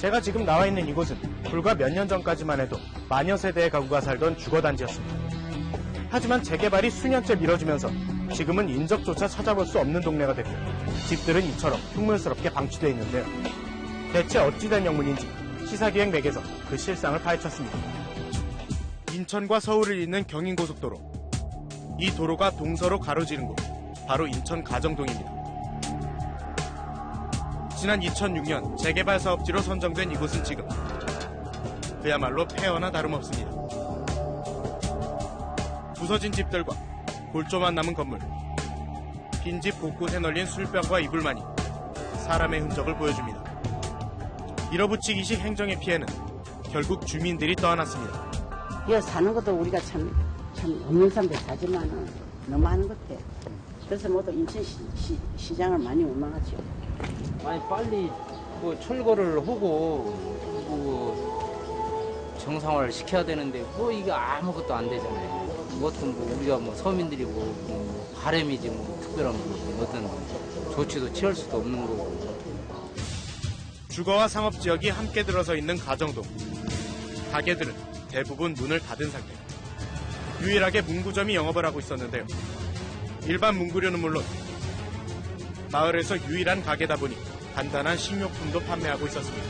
제가 지금 나와 있는 이곳은 불과 몇 년 전까지만 해도 마녀 세대의 가구가 살던 주거단지였습니다. 하지만 재개발이 수년째 미뤄지면서 지금은 인적조차 찾아볼 수 없는 동네가 됐고 집들은 이처럼 흉물스럽게 방치되어 있는데요. 대체 어찌된 영문인지 시사기획 맥에서 그 실상을 파헤쳤습니다. 인천과 서울을 잇는 경인고속도로. 이 도로가 동서로 가로지른 곳, 바로 인천 가정동입니다. 지난 2006년 재개발 사업지로 선정된 이곳은 지금 그야말로 폐허나 다름없습니다. 부서진 집들과 골조만 남은 건물, 빈집 곳곳에 널린 술병과 이불만이 사람의 흔적을 보여줍니다. 밀어붙이기식 행정의 피해는 결국 주민들이 떠안았습니다. 여기 사는 것도 우리가 참 없는 사람들 사지만은 너무 많은 것 같아. 그래서 모두 인천시장을 많이 원망하죠. 아니 빨리 철거를 하고 정상화를 시켜야 되는데 이게 아무것도 안 되잖아요. 그것도 우리가 서민들이 바람이지 특별한 어떤 조치도 취할 수도 없는 거고. 주거와 상업지역이 함께 들어서 있는 가정동. 가게들은 대부분 문을 닫은 상태. 유일하게 문구점이 영업을 하고 있었는데요. 일반 문구류는 물론 마을에서 유일한 가게다 보니 간단한 식료품도 판매하고 있었습니다.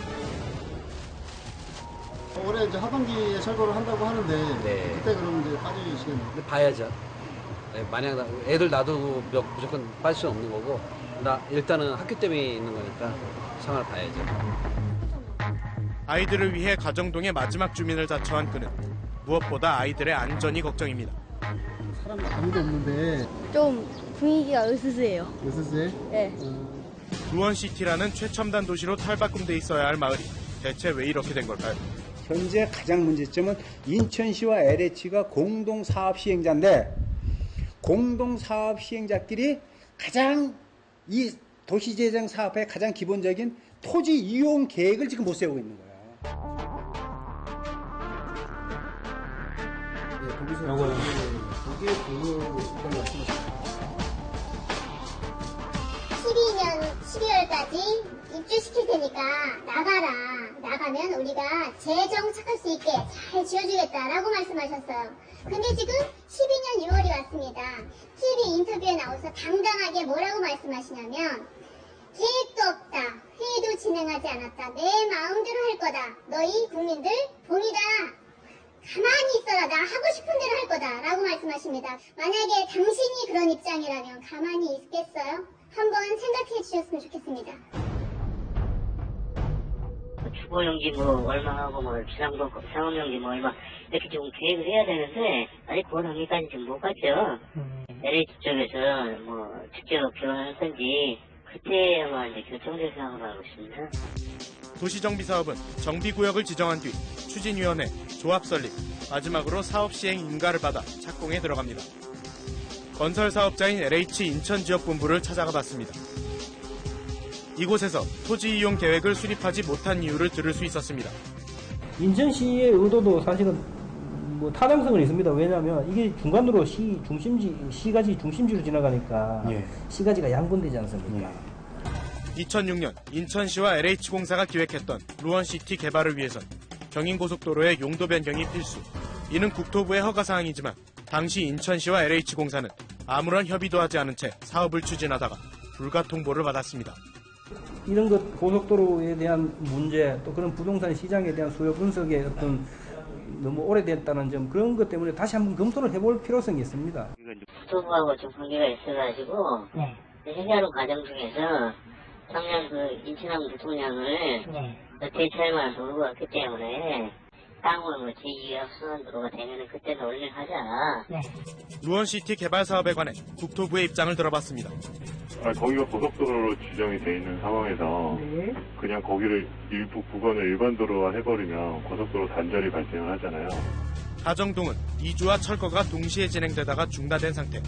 올해 이제 하반기에 철거를 한다고 하는데 네. 그때 그럼 이제 빠지시겠네요. 봐야죠. 만약 애들 놔두고 무조건 빠질 수는 없는 거고, 일단은 학교 때문에 있는 거니까 상황을 봐야죠. 아이들을 위해 가정동의 마지막 주민을 자처한 그는 무엇보다 아이들의 안전이 걱정입니다. 사람 아무도 없는데 좀 분위기가 으스스해요. 으스스해? 네. 루원시티라는 최첨단 도시로 탈바꿈돼 있어야 할 마을이 대체 왜 이렇게 된 걸까요? 현재 가장 문제점은 인천시와 LH가 공동사업 시행자인데 공동사업 시행자끼리 가장 이 도시재생 사업의 가장 기본적인 토지 이용 계획을 지금 못 세우고 있는 거야. 네, 거기서 이게 그거 말씀하셨어요. 12년 12월까지 입주시킬 테니까 나가면 우리가 재정 착할 수 있게 잘 지어주겠다라고 말씀하셨어요. 근데 지금 12년 6월이 왔습니다. TV 인터뷰에 나와서 당당하게 뭐라고 말씀하시냐면 계획도 없다, 회의도 진행하지 않았다, 내 마음대로 할 거다, 너희 국민들 봄이다, 가만히 있어라, 나 하고 싶은 대로 할 거다 라고 말씀하십니다. 만약에 당신이 그런 입장이라면 가만히 있겠어요? 한번 생각해 주셨으면 좋겠습니다. 주거용지 얼마 하고 주상도 상업용지 얼마 이렇게 좀 계획을 해야 되는데 아직 그 단계까지 지금 못 갔죠. LH 쪽에서 직접 교환할 건지 그때야만 이제 결정될 상황으로 알고 있습니다. 도시정비사업은 정비구역을 지정한 뒤 추진위원회, 조합 설립, 마지막으로 사업시행 인가를 받아 착공에 들어갑니다. 건설사업자인 LH 인천지역본부를 찾아가 봤습니다. 이곳에서 토지 이용 계획을 수립하지 못한 이유를 들을 수 있었습니다. 인천시의 의도도 사실은 타당성은 있습니다. 왜냐하면 이게 중간으로 시가지 중심지로 지나가니까 시가지가 양분되지 않습니까? 2006년 인천시와 LH공사가 기획했던 루원시티 개발을 위해선 경인고속도로의 용도 변경이 필수. 이는 국토부의 허가사항이지만 당시 인천시와 LH공사는 아무런 협의도 하지 않은 채 사업을 추진하다가 불가통보를 받았습니다. 이런 것 고속도로에 대한 문제, 또 그런 부동산 시장에 대한 수요 분석의 어떤 너무 오래됐다는 점, 그런 것 때문에 다시 한번 검토를 해볼 필요성이 있습니다. 국토부하고 좀 관계가 있어가지고 해결하는 과정 중에서 작년 인천항 대통령을 대체할 도로가 왔기 때문에 땅을 제2의 순환도로가 되면 그때 논의를 하자. 루원시티 개발 사업에 관해 국토부의 입장을 들어봤습니다. 거기가 고속도로로 지정이 돼 있는 상황에서 그냥 거기를 일부 구간을 일반도로화 해버리면 고속도로 단절이 발생을 하잖아요. 가정동은 이주와 철거가 동시에 진행되다가 중단된 상태.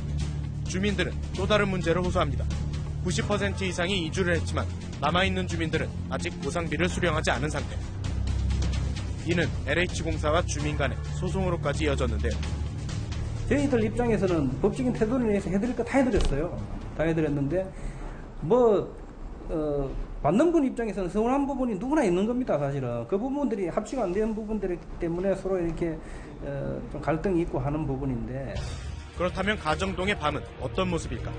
주민들은 또 다른 문제를 호소합니다. 90% 이상이 이주를 했지만 남아있는 주민들은 아직 보상비를 수령하지 않은 상태. 이는 LH공사와 주민 간의 소송으로까지 이어졌는데요. 저희들 입장에서는 법적인 태도를 내서 해드릴 거 다 해드렸어요. 다 해드렸는데 받는 분 입장에서는 서운한 부분이 누구나 있는 겁니다, 사실은. 그 부분들이 합치가 안 되는 부분들 때문에 서로 이렇게 좀 갈등이 있고 하는 부분인데. 그렇다면 가정동의 밤은 어떤 모습일까?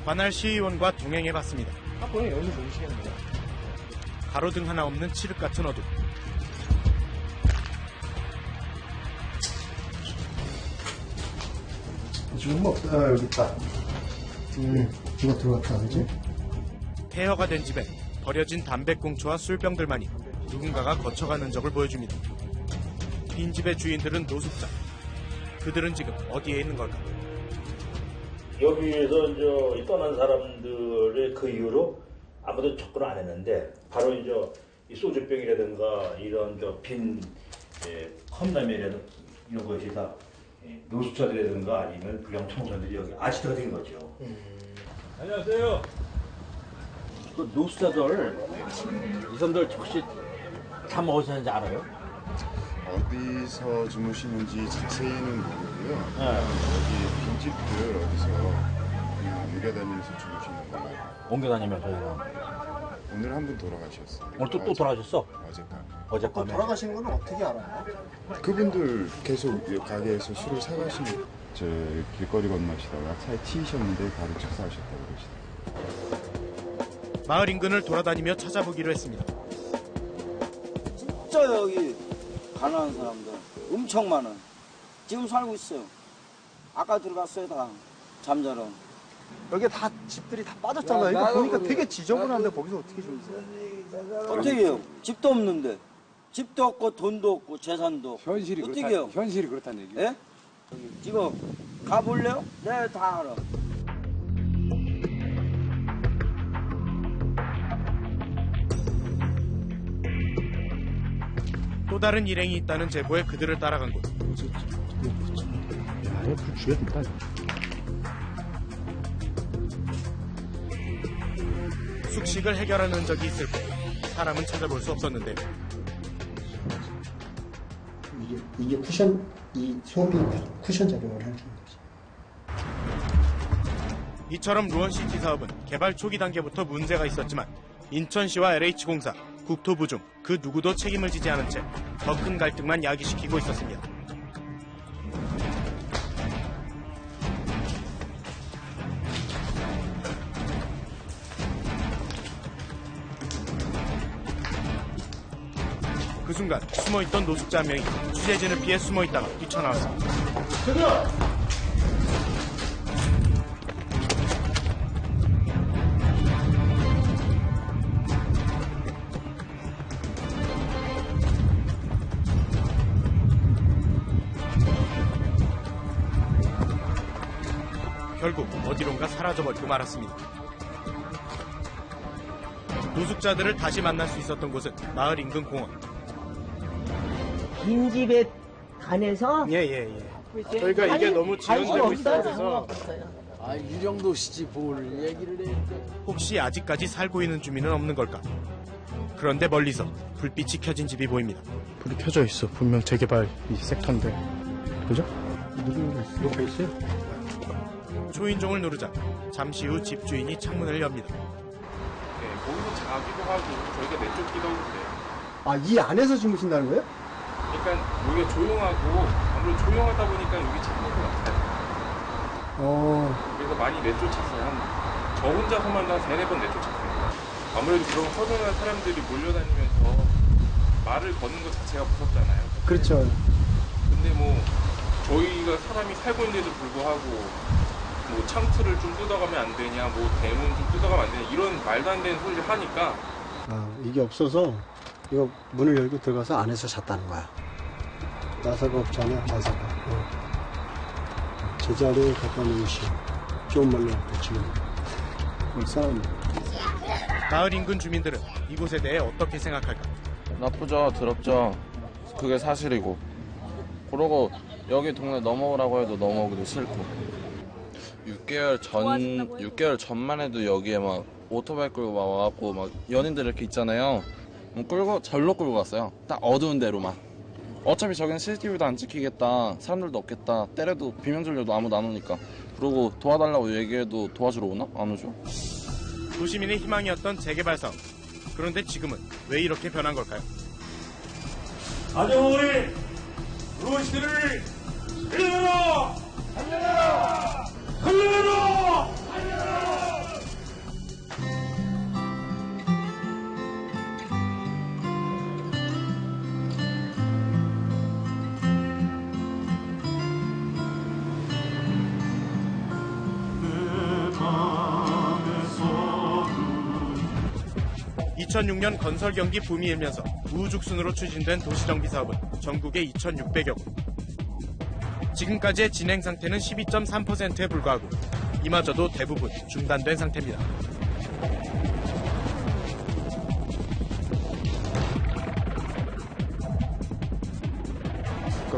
관할 시의원과 동행해봤습니다. 본인 여기서 보이시겠네요. 가로등 하나 없는 칠흑 같은 어둠. 지금 뭐 없어. 여기 있다. 누가 들어갔다, 그지? 폐허가 된 집엔 버려진 담배꽁초와 술병들만이 누군가가 거쳐가는 흔적을 보여줍니다. 빈집의 주인들은 노숙자. 그들은 지금 어디에 있는 걸까? 여기에서 이제 떠난 사람들의 그 이후로 아무도 접근을 안 했는데 바로 이제 이 소주병이라든가 이런 빈 컵라면이라든가 이런 것이 다 노숙자들이라든가 아니면 불량 청소년들이 여기 아지트가 된 거죠. 안녕하세요. 그 노숙자들 이 사람들 혹시 잠 어디서 자는지 알아요? 어디서 주무시는지 자세히는 모르고요. 여기 빈집들 어디서 옮겨다니면서 주무시는 걸로. 옮겨다니면서 저희가. 오늘 한 분 돌아가셨어요. 오늘 또 돌아가셨어? 어젯밤에. 어젯밤에. 돌아가시는 건 어떻게 알아요? 그분들 계속 가게에서 술을 사가시는 저 길거리 건너시다가 차에 튀셨는데 바로 축사하셨다고 그러시더라고요. 마을 인근을 돌아다니며 찾아보기로 했습니다. 진짜 여기 가난한 사람들 엄청 많아. 지금 살고 있어요. 아까 들어갔어요, 다 잠자러. 여기 다 집들이 다 빠졌잖아요. 이거 보니까 되게 지저분한데 거기서 어떻게 좀 어떻게 해요? 집도 없는데. 집도 없고 돈도 없고 재산도 없고. 현실이 어떻게 그렇다, 해요? 현실이 그렇다는 얘기예요. 예? 지금 가볼래요? 네, 다 알아. 또 다른 일행이 있다는 제보에 그들을 따라간 곳. 아예 불 죽였다. 숙식을 해결하는 흔적이 있을 뿐 사람은 찾아볼 수 없었는데 이게 쿠션, 이 소음이 쿠션 작용을 하는 거지. 이처럼 루원시티 사업은 개발 초기 단계부터 문제가 있었지만 인천시와 LH공사, 국토부 중 그 누구도 책임을 지지 않은 채 더 큰 갈등만 야기시키고 있었습니다. 그 순간 숨어있던 노숙자 한 명이 취재진을 피해 숨어있다가 뛰쳐나왔습니다. 결국 어디론가 사라져버리고 말았습니다. 노숙자들을 다시 만날 수 있었던 곳은 마을 인근 공원. 빈집에 관해서 예. 저희가 이게 너무 지연되고 있어서 이 정도시지 뭘 얘기를 해. 혹시 아직까지 살고 있는 주민은 없는 걸까? 그런데 멀리서 불빛이 켜진 집이 보입니다. 불이 켜져 있어. 분명 재개발 이 섹터인데. 그죠? 누가 있어요? 초인종을 누르자 잠시 후 집주인이 창문을 엽니다. 거기서 자기도 하고 저희가 내쫓기도 하고 그래요. 아, 이 안에서 주무신다는 거예요? 그러니까 여기가 조용하고 아무래도 조용하다 보니까 여기 찾는 것 같아요. 그래서 많이 내쫓았어요. 저 혼자서만 한 3-4번 내쫓았어요. 아무래도 그런 허전한 사람들이 몰려다니면서 말을 거는 것 자체가 무섭잖아요. 그렇죠. 근데 뭐 저희가 사람이 살고 있는데도 불구하고 뭐 창틀을 좀 뜯어가면 안 되냐, 뭐 대문 좀 뜯어가면 안 되냐 이런 말도 안 되는 소리를 하니까 이게 없어서 이거 문을 열고 들어가서 안에서 잤다는 거야. 나사가 없잖아, 나사가. 제자리에 갖다 놓으시 좋은 말로 붙이는 사람. 마을 인근 주민들은 이곳에 대해 어떻게 생각할까? 나쁘죠, 더럽죠. 그게 사실이고. 그러고 여기 동네 넘어오라고 해도 넘어오기도 싫고. 6개월 전만 해도 여기에 막 오토바이 끌고 막 와갖고 막 연인들 이렇게 있잖아요. 끌고 절로 끌고 갔어요. 딱 어두운 데로만. 어차피 저기는 CCTV도 안 찍히겠다. 사람들도 없겠다. 때려도 비명 질려도 아무도 안 오니까. 그러고 도와달라고 얘기해도 도와주러 오나? 안 오죠. 도시민의 희망이었던 재개발 사업. 그런데 지금은 왜 이렇게 변한 걸까요? 아정우리 무엇이를 살려라! 살려라! 살려라! 살려라! 그 2006년 건설 경기 붐이 일면서 우후죽순으로 추진된 도시정비 사업은 전국에 2,600여 곳. 지금까지의 진행 상태는 12.3%에 불과하고 이마저도 대부분 중단된 상태입니다.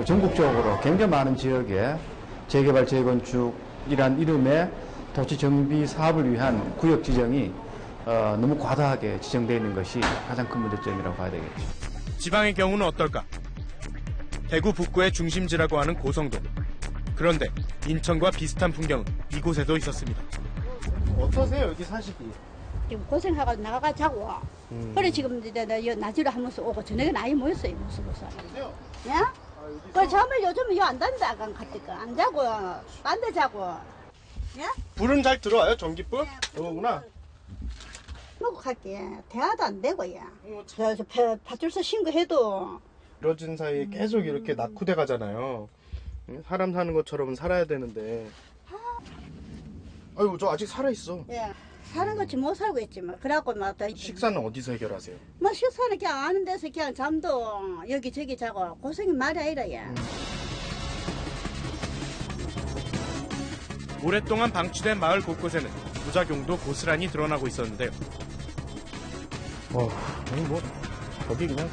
전국적으로 굉장히 많은 지역에 재개발, 재건축이란 이름의 도시 정비 사업을 위한 구역 지정이 너무 과다하게 지정되어 있는 것이 가장 큰 문제점이라고 봐야 되겠죠. 지방의 경우는 어떨까? 대구 북구의 중심지라고 하는 고성동. 그런데 인천과 비슷한 풍경은 이곳에도 있었습니다. 어떠세요, 여기 사시기? 지금 고생하고 나가가 자고. 그래 지금 낮으로 한 번씩 오고 저녁에 아예 모였어요. 무슨. 예? 그 잠을 요즘은 안 잔다 안 갔다가 안 자고 딴 데 자고. 예? 불은 잘 들어와요, 전기불? 그거구나. 먹고 갈게. 대화도 안 되고 야. 저 파출소 신고해도. 이뤄진 사이에 계속 이렇게 낙후돼 가잖아요. 사람 사는 것처럼 살아야 되는데. 아유, 저 아직 살아있어. 예. 사는 것이 못 살고 있지만 그래갖고 막 식사는 어디서 해결하세요? 뭐 식사는 그냥 아는 데서 그냥 잠도 여기저기 자고 고생이 말이 아니라 야. 오랫동안 방치된 마을 곳곳에는 부작용도 고스란히 드러나고 있었는데요. 거기 그냥.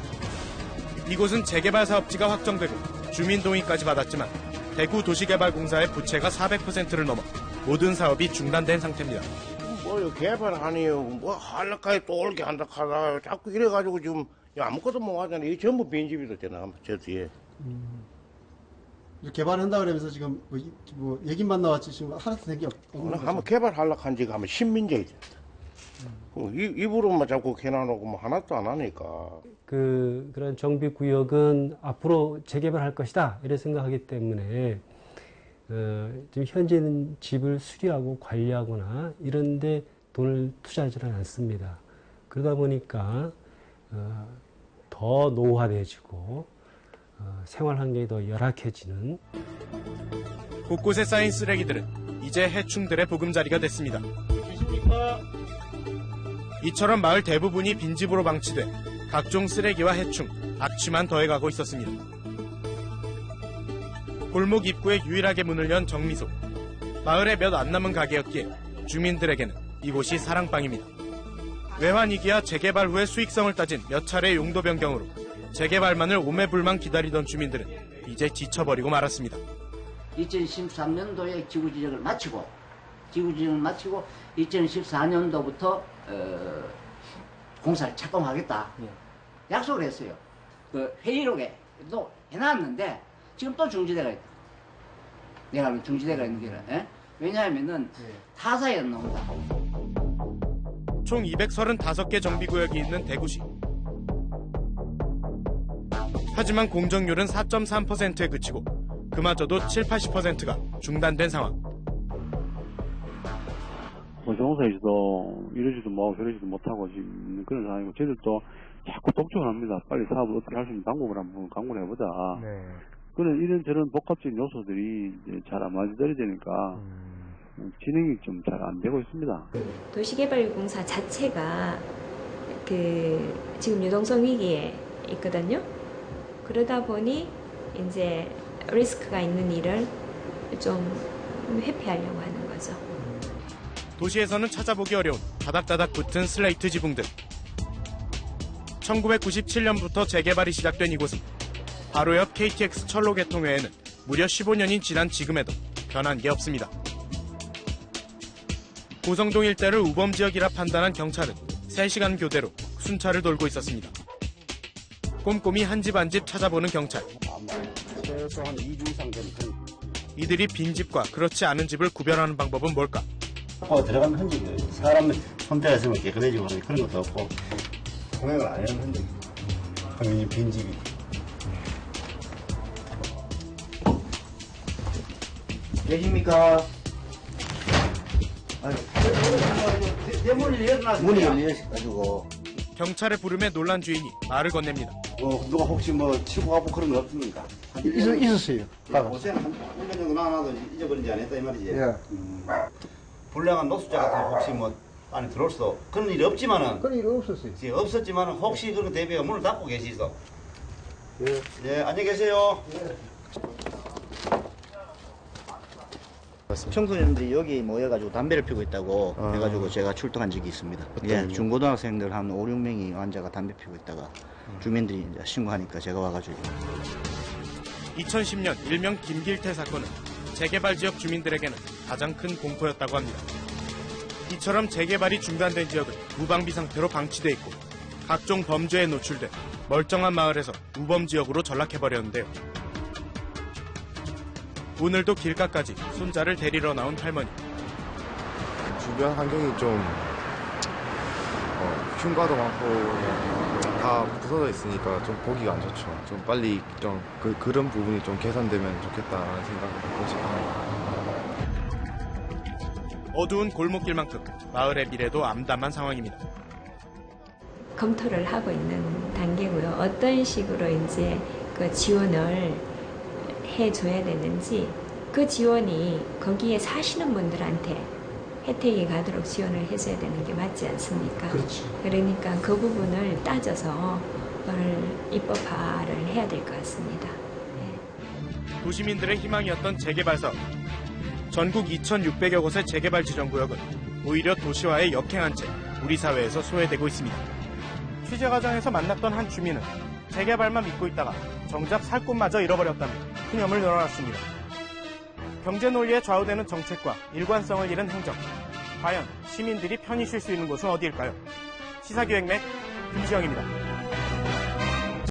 이곳은 재개발 사업지가 확정되고 주민 동의까지 받았지만 대구 도시개발공사의 부채가 400%를 넘어 모든 사업이 중단된 상태입니다. 뭐 개발하니요, 뭐 한락하게 또 올게 한다 하다가 자꾸 이래가지고 지금 아무것도 못 하잖아요. 이 전부 빈집이도 되나 저 뒤에. 개발한다 그러면서 지금 뭐 얘기만 나왔지 지금 하나도 된 게 없는 거죠? 한번 개발하려고 한 지가 하면 신민제이 됐다. 입으로만 자꾸 개나놓고 뭐 하나도 안 하니까. 그런 정비구역은 앞으로 재개발할 것이다 이렇게 생각하기 때문에 지금 현재는 집을 수리하고 관리하거나 이런 데 돈을 투자하지는 않습니다. 그러다 보니까 더 노후화되어지고 생활 환경이 더 열악해지는. 곳곳에 쌓인 쓰레기들은 이제 해충들의 보금자리가 됐습니다. 계십니까? 이처럼 마을 대부분이 빈집으로 방치돼 각종 쓰레기와 해충, 악취만 더해가고 있었습니다. 골목 입구에 유일하게 문을 연 정미소. 마을에 몇 안 남은 가게였기에 주민들에게는 이곳이 사랑방입니다. 외환위기와 재개발 후의 수익성을 따진 몇 차례 용도 변경으로 재개발만을 오매불망 기다리던 주민들은 이제 지쳐버리고 말았습니다. 2013년도에 지구지정을 마치고 2014년도부터 공사를 착공하겠다 약속을 했어요. 그 회의록에 또 해놨는데 지금 또 중지대가 있다. 내가 알기로 중지대가 있는 게 왜냐하면은 타사에 나온다. 총 235개 정비구역이 있는 대구시. 하지만 공정률은 4.3%에 그치고 그마저도 70~80%가 중단된 상황. 뭐 정사에서도 이러지도 못하고 저러지도 못하고 지금 그런 상황이고 저희들도 자꾸 독촉을 합니다. 빨리 사업을 어떻게 할 수 있는 방법을 한번 강구를 해보자. 그런 이런저런 복합적인 요소들이 잘 안 맞아떨어지니까 진행이 좀 잘 안 되고 있습니다. 도시개발공사 자체가 지금 유동성 위기에 있거든요. 그러다 보니 이제 리스크가 있는 일을 좀 회피하려고 하는 거죠. 도시에서는 찾아보기 어려운 다닥다닥 붙은 슬레이트 지붕들. 1997년부터 재개발이 시작된 이곳은 바로 옆 KTX 철로 개통회에는 무려 15년이 지난 지금에도 변한 게 없습니다. 고성동 일대를 우범지역이라 판단한 경찰은 3시간 교대로 순찰을 돌고 있었습니다. 꼼꼼히 한 집 한 집 찾아보는 경찰. 최소한 2주 이상 되는 이들이 빈집과 그렇지 않은 집을 구별하는 방법은 뭘까? 들어간 흔적이 사람 손때가 있으면 깨끗해지고 그런 것도 없고 공약을 안 하는 흔적이 당연히 빈집이. 계십니까? 문이 열려가지고. 경찰의 부름에 놀란 주인이 말을 건넵니다. 누가 혹시 뭐 치고 가고 그런 거 없습니까? 있었어요. 옷에는 한 1년 정도 나와도 잊어버린지 안 했다 이 말이지. 예. 불량한 노숙자 같은 혹시 뭐 안에 들어올 수도 그런 일이 없지만은. 그런 일이 없었어요. 예, 없었지만은 혹시 그런 대비가 문을 닫고 계시소. 예. 예, 안녕히 계세요. 청소년들이 여기 모여가지고 담배를 피우고 있다고 해가지고 제가 출동한 적이 있습니다. 예, 중고등학생들 한 5, 6명이 환자가 담배 피우고 있다가 주민들이 이제 신고하니까 제가 와가지고. 2010년 일명 김길태 사건은 재개발 지역 주민들에게는 가장 큰 공포였다고 합니다. 이처럼 재개발이 중단된 지역은 무방비 상태로 방치돼 있고 각종 범죄에 노출돼 멀쩡한 마을에서 우범 지역으로 전락해버렸는데요. 오늘도 길가까지 손자를 데리러 나온 할머니. 주변 환경이 좀 흉가도 많고 다 부서져 있으니까 좀 보기가 안 좋죠. 좀 빨리 좀 그런 부분이 좀 개선되면 좋겠다라는 생각을 가끔씩 합니다. 어두운 골목길만큼 마을의 미래도 암담한 상황입니다. 검토를 하고 있는 단계고요. 어떤 식으로 이제 그 지원을 해줘야 되는지 그 지원이 거기에 사시는 분들한테 혜택이 가도록 지원을 해줘야 되는 게 맞지 않습니까? 그렇죠. 그러니까 그 부분을 따져서 그걸 입법화를 해야 될 것 같습니다. 도시민들의 희망이었던 재개발 사업. 전국 2,600여 곳의 재개발 지정구역은 오히려 도시화에 역행한 채 우리 사회에서 소외되고 있습니다. 취재 과정에서 만났던 한 주민은 재개발만 믿고 있다가 정작 살 곳마저 잃어버렸다며 푸념을 늘어놨습니다. 경제 논리에 좌우되는 정책과 일관성을 잃은 행정. 과연 시민들이 편히 쉴 수 있는 곳은 어디일까요? 시사기획맥 김지영입니다.